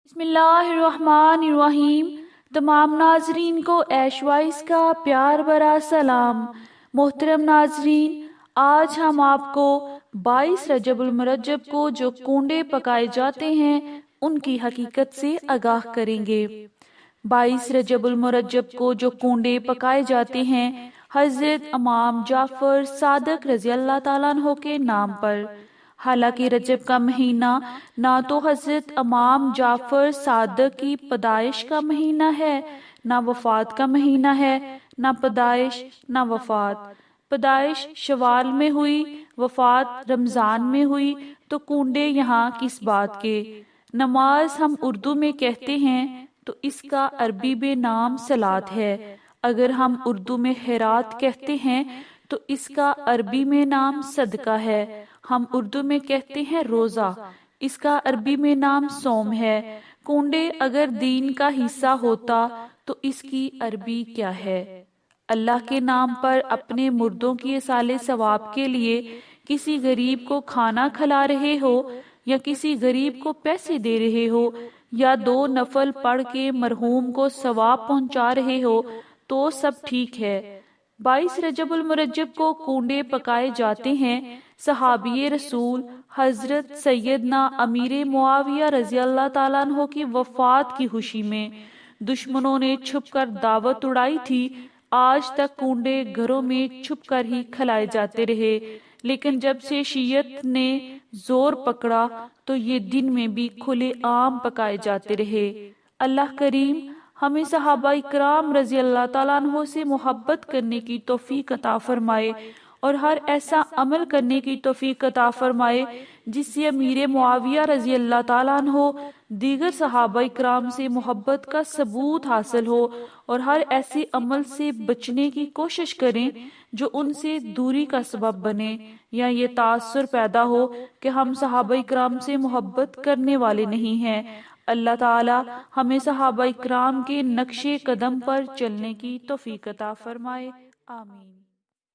بسم اللہ الرحمن الرحیم۔ تمام ناظرین کو ایش وائس کا پیار بھرا سلام۔ محترم ناظرین، آج ہم آپ کو 22 رجب المرجب کو جو کونڈے پکائے جاتے ہیں ان کی حقیقت سے آگاہ کریں گے۔ 22 رجب المرجب کو جو کونڈے پکائے جاتے ہیں حضرت امام جعفر صادق رضی اللہ تعالیٰ عنہ کے نام پر۔ حالانکہ رجب کا مہینہ نہ تو حضرت امام جعفر صادق کی پیدائش کا مہینہ ہے، نہ وفات کا مہینہ ہے، نہ پیدائش نہ وفات۔ پیدائش شوال میں ہوئی، وفات رمضان میں ہوئی، تو کنڈے یہاں کس بات کے؟ نماز ہم اردو میں کہتے ہیں تو اس کا عربی میں نام صلاۃ ہے۔ اگر ہم اردو میں خیرات کہتے ہیں تو اس کا عربی میں نام صدقہ ہے۔ ہم اردو میں کہتے ہیں روزہ، اس کا عربی میں نام صوم ہے۔ کنڈے اگر دین کا حصہ ہوتا تو اس کی عربی کیا ہے؟ اللہ کے نام پر اپنے مردوں کی ایصال ثواب کے لیے کسی غریب کو کھانا کھلا رہے ہو، یا کسی غریب کو پیسے دے رہے ہو، یا 2 نفل پڑھ کے مرحوم کو ثواب پہنچا رہے ہو تو سب ٹھیک ہے۔ 22 رجب المرجب کو کنڈے پکائے جاتے ہیں صحابی رسول حضرت سیدنا امیر معاویہ رضی اللہ تعالیٰ عنہ کی وفات کی خوشی میں۔ دشمنوں نے چھپ کر دعوت اڑائی تھی، آج تک کنڈے گھروں میں چھپ کر ہی کھلائے جاتے رہے، لیکن جب سے شیعت نے زور پکڑا تو یہ دن میں بھی کھلے عام پکائے جاتے رہے۔ اللہ کریم ہمیں صحابہ اکرام رضی اللہ تعالیٰ عنہ سے محبت کرنے کی توفیق عطا فرمائے، اور ہر ایسا عمل کرنے کی توفیق عطا فرمائے جس سے امیر معاویہ رضی اللہ تعالیٰ عنہ دیگر صحابہ اکرام سے محبت کا ثبوت حاصل ہو، اور ہر ایسے عمل سے بچنے کی کوشش کریں جو ان سے دوری کا سبب بنے، یا یہ تاثر پیدا ہو کہ ہم صحابہ اکرام سے محبت کرنے والے نہیں ہیں۔ اللہ تعالی ہمیں صحابہ اکرام کے نقش قدم پر چلنے کی توفیق عطا فرمائے، آمین۔